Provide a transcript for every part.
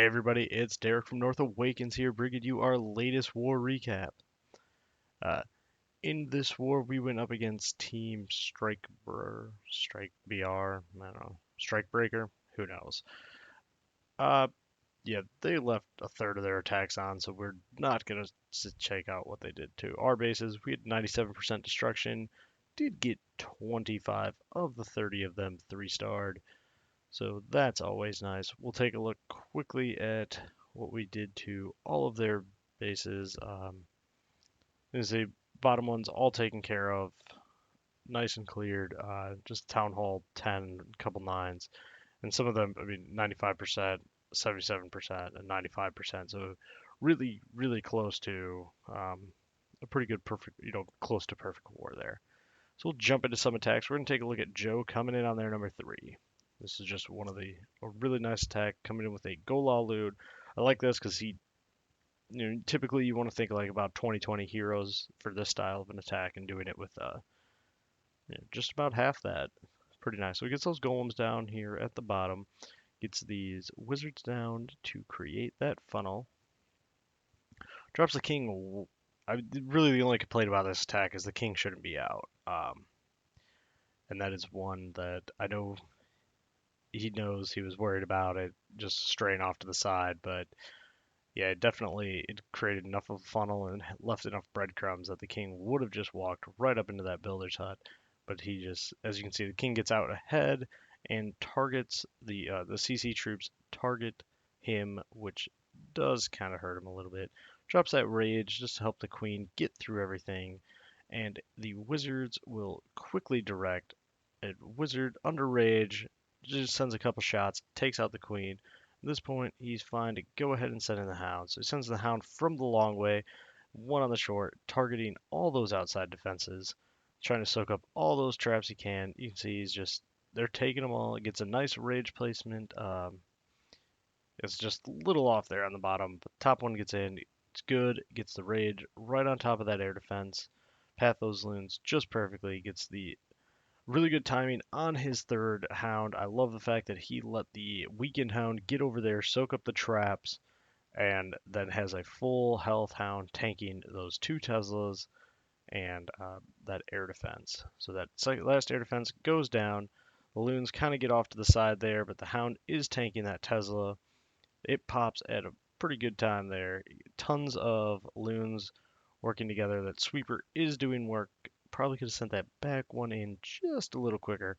everybody, it's Derek from North Awakens here, bringing you our latest war recap. Uh, in this war, we went up against Team Strike BR, I don't know, Strike Breaker, who knows. Uh, yeah, they left a third of their attacks on, so we're not gonna check out what they did to our bases. We had 97% destruction, did get 25 of the 30 of them 3-starred, so that's always nice. We'll take a look quickly at what we did to all of their bases. Is the bottom ones all taken care of, nice and cleared. Just Town Hall 10, a couple nines, and some of them, I mean, 95%, 77%, and 95%. So really, really close to a pretty good perfect, close to perfect war there. So we'll jump into some attacks. We're going to take a look at Joe coming in on their number 3. This is just one of a really nice attack coming in with a Gola Lude. I like this because typically you want to think like about 2020 heroes for this style of an attack and doing it with just about half that. Pretty nice. So he gets those golems down here at the bottom, gets these wizards down to create that funnel. Drops the king. Really, the only complaint about this attack is the king shouldn't be out. And that is one that I know he knows he was worried about it just straying off to the side, but yeah, definitely it created enough of a funnel and left enough breadcrumbs that the king would have just walked right up into that builder's hut. But he just, as you can see, the king gets out ahead and targets the CC troops target him, which does kind of hurt him a little bit. Drops that rage just to help the queen get through everything, and the wizards will quickly direct. A wizard under rage just sends a couple shots, takes out the queen. At this point, he's fine to go ahead and send in the hound. So he sends the hound from the long way, one on the short, targeting all those outside defenses, trying to soak up all those traps he can. You can see they're taking them all. It gets a nice rage placement. It's just a little off there on the bottom, but the top one gets in. It's good. Gets the rage right on top of that air defense. Path those loons just perfectly. Gets the really good timing on his third hound. I love the fact that he let the weakened hound get over there, soak up the traps, and then has a full health hound tanking those 2 Teslas and that air defense. So that last air defense goes down. The loons kind of get off to the side there, but the hound is tanking that Tesla. It pops at a pretty good time there. Tons of loons working together. That sweeper is doing work. Probably could have sent that back one in just a little quicker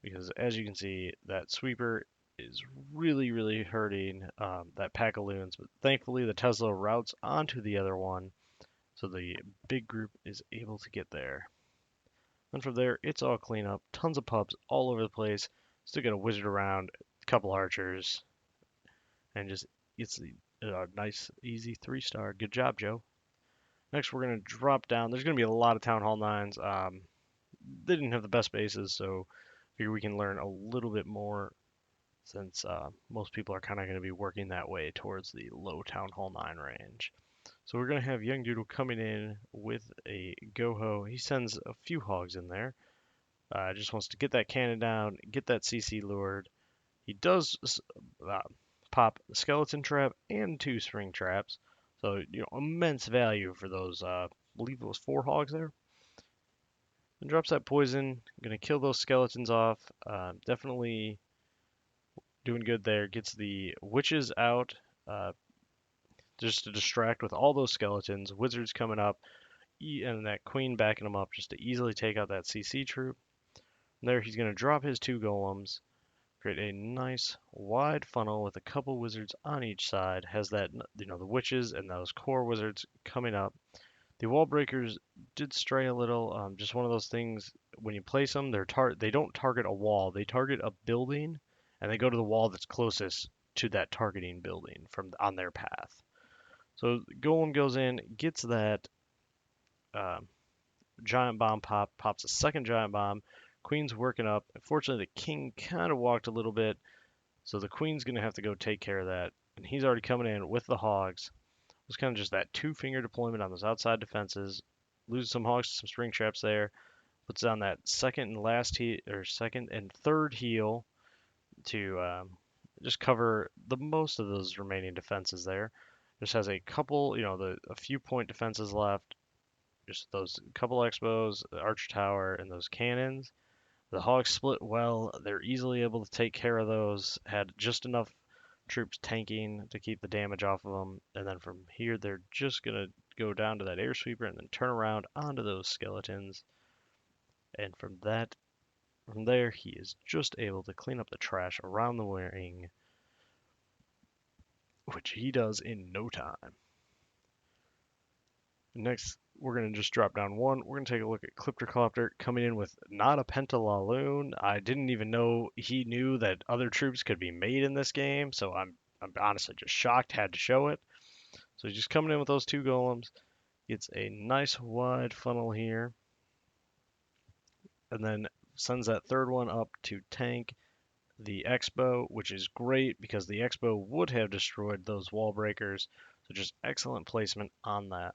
because as you can see, that sweeper is really, really hurting that pack of loons. But thankfully, the Tesla routes onto the other one, so the big group is able to get there. And from there, it's all clean up. Tons of pups all over the place. Still got a wizard around, a couple archers, and just it's a nice, easy 3-star. Good job, Joe. Next, we're going to drop down. There's going to be a lot of Town Hall 9s. They didn't have the best bases, so figure we can learn a little bit more since most people are kind of going to be working that way towards the low Town Hall 9 range. So we're going to have young Doodle coming in with a go-ho. He sends a few hogs in there. Just wants to get that cannon down, get that CC lured. He does pop the skeleton trap and 2 spring traps. So, immense value for those, I believe it was 4 hogs there. And drops that poison. Gonna kill those skeletons off. Definitely doing good there. Gets the witches out just to distract with all those skeletons. Wizards coming up. And that queen backing him up just to easily take out that CC troop. And there he's gonna drop his 2 golems. Create a nice wide funnel with a couple wizards on each side. Has that, the witches and those core wizards coming up. The wall breakers did stray a little. Just one of those things. When you place them, they don't target a wall. They target a building, and they go to the wall that's closest to that targeting building on their path. So Golem goes in, gets that uh, giant bomb pops a second giant bomb. Queen's working up. Unfortunately, the king kind of walked a little bit, so the queen's gonna have to go take care of that. And he's already coming in with the hogs. It was kind of just that 2-finger deployment on those outside defenses. Loses some hogs to some spring traps there. Puts down that second and third heal to just cover the most of those remaining defenses there. Just has a couple, a few point defenses left. Just those couple Expos, the Archer Tower, and those cannons. The Hogs split well. They're easily able to take care of those. Had just enough troops tanking to keep the damage off of them. And then from here, they're just going to go down to that air sweeper and then turn around onto those skeletons. And from there, he is just able to clean up the trash around the ring, which he does in no time. Next, we're going to just drop down one. We're going to take a look at clippedcopter coming in with not a pentalaloon. I didn't even know he knew that other troops could be made in this game, so I'm honestly just shocked, had to show it. So he's just coming in with those two golems. Gets a nice wide funnel here, and then sends that third one up to tank the Expo, which is great because the Expo would have destroyed those wall breakers. So just excellent placement on that.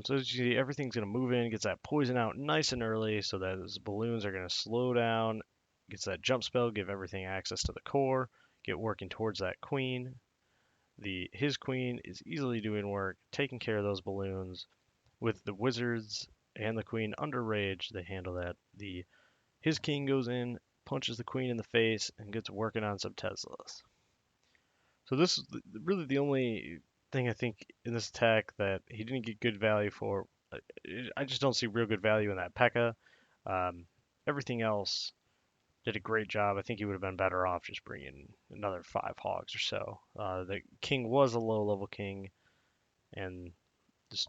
So as you see, everything's going to move in, gets that poison out nice and early so that those balloons are going to slow down, gets that jump spell, give everything access to the core, get working towards that queen. His queen is easily doing work, taking care of those balloons. With the wizards and the queen under rage, they handle that. His king goes in, punches the queen in the face, and gets working on some Teslas. So this is really the only thing I think in this attack that he didn't get good value for. I just don't see real good value in that P.E.K.K.A. Um, Everything else did a great job. I think he would have been better off just bringing another 5 hogs or so. The king was a low-level king, and just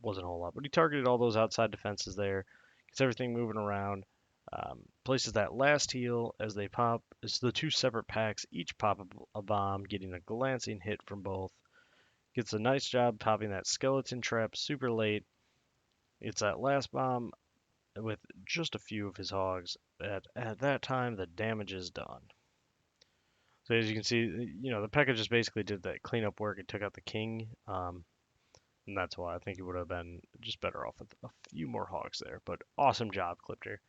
wasn't a whole lot. But he targeted all those outside defenses there, gets everything moving around. Places that last heal as they pop. It's the two separate packs, each pop a bomb, getting a glancing hit from both. Gets a nice job popping that skeleton trap super late. It's that last bomb with just a few of his hogs. At that time, the damage is done. So as you can see, the P.E.K.K.A. just basically did that cleanup work and took out the king. And that's why I think he would have been just better off with a few more hogs there. But awesome job, Clipper.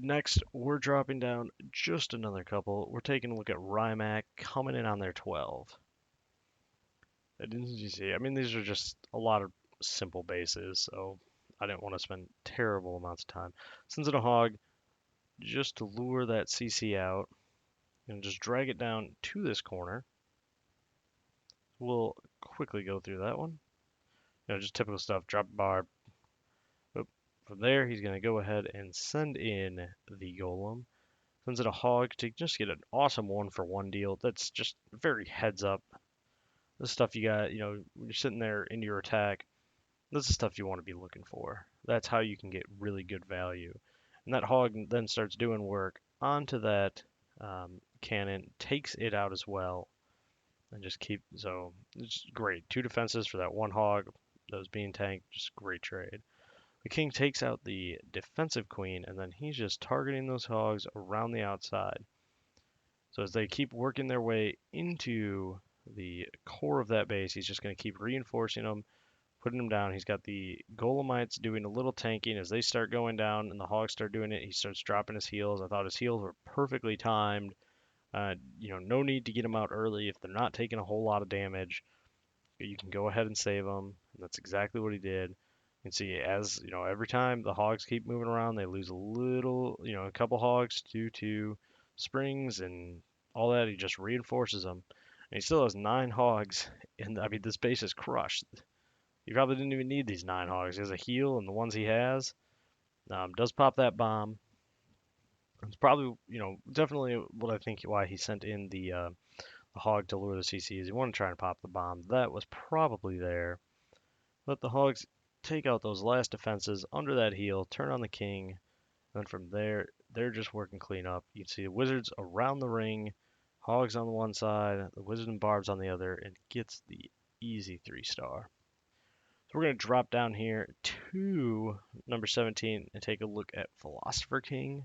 Next, we're dropping down just another couple. We're taking a look at RyeMac coming in on their 12. Didn't you see? I mean, these are just a lot of simple bases, so I didn't want to spend terrible amounts of time. Sends in a hog just to lure that CC out and just drag it down to this corner. We'll quickly go through that one. Just typical stuff. Drop bar. Oop. From there, he's going to go ahead and send in the golem. Sends in a hog to just get an awesome 1-for-1 deal. That's just very heads up. This stuff you got, when you're sitting there into your attack, this is stuff you want to be looking for. That's how you can get really good value. And that hog then starts doing work onto that cannon, takes it out as well, and just so it's great. 2 defenses for that 1 hog that was being tanked, just great trade. The king takes out the defensive queen, and then he's just targeting those hogs around the outside. So as they keep working their way into the core of that base, he's just going to keep reinforcing them, putting them down. He's got the Golemites doing a little tanking as they start going down and the Hogs start doing it. He starts dropping his heals. I thought his heals were perfectly timed. No need to get them out early if they're not taking a whole lot of damage. You can go ahead and save them. And that's exactly what he did. You can see every time the Hogs keep moving around, they lose a couple Hogs due to springs and all that. He just reinforces them. And he still has 9 Hogs. And I mean, this base is crushed. He probably didn't even need these 9 hogs. He has a heal, and the ones he has does pop that bomb. It's probably, definitely what I think why he sent in the hog to lure the CCs. He wanted to try and pop the bomb. That was probably there. Let the hogs take out those last defenses under that heal, turn on the king, and then from there, they're just working clean up. You can see the wizards around the ring, hogs on the one side, the wizard and barbs on the other, and gets the easy 3-star. We're going to drop down here to number 17 and take a look at PhilosopherKing.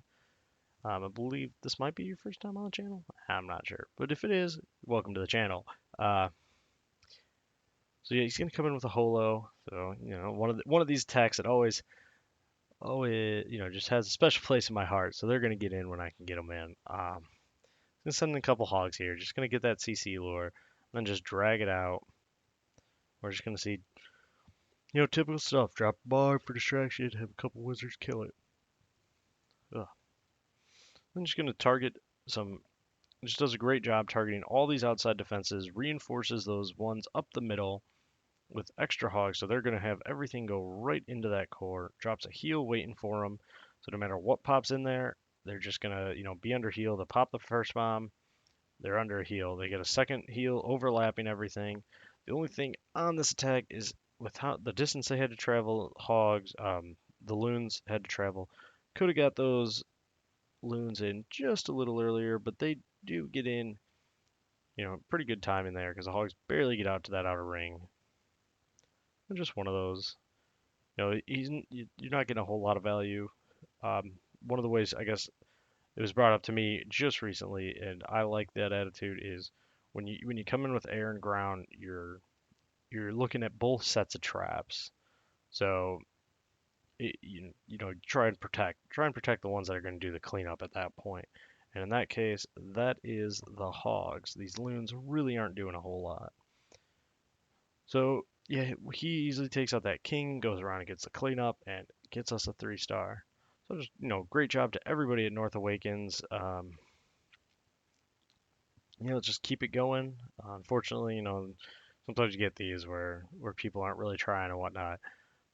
I believe this might be your first time on the channel. I'm not sure, but if it is, welcome to the channel. So yeah, he's going to come in with a holo. So one of these attacks that always Oh, it just has a special place in my heart, so they're gonna get in when I can get them in. Gonna send in a couple hogs here, just gonna get that CC lure, and then just drag it out. We're just gonna see, typical stuff. Drop a bar for distraction, have a couple wizards kill it. Ugh. I'm just gonna target some. Just does a great job targeting all these outside defenses, reinforces those ones up the middle with extra hogs, so they're going to have everything go right into that core. Drops a heal waiting for them, so no matter what pops in there, they're just going to, be under heal. They pop the first bomb, they're under a heal. They get a second heal overlapping everything. The only thing on this attack is with how the distance they had to travel, hogs, the loons had to travel. Could have got those loons in just a little earlier, but they do get in, pretty good time in there because the hogs barely get out to that outer ring. And just one of those. You're not getting a whole lot of value. One of the ways I guess it was brought up to me just recently, and I like that attitude is when you come in with air and ground, you're looking at both sets of traps. So try and protect the ones that are going to do the cleanup at that point. And in that case, that is the hogs. These loons really aren't doing a whole lot. So yeah, he easily takes out that king, goes around and gets the cleanup, and gets us a 3-star. So just great job to everybody at North Awakens. Just keep it going. Unfortunately, sometimes you get these where people aren't really trying and whatnot.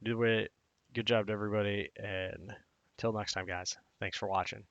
Do it. Good job to everybody, and until next time, guys. Thanks for watching.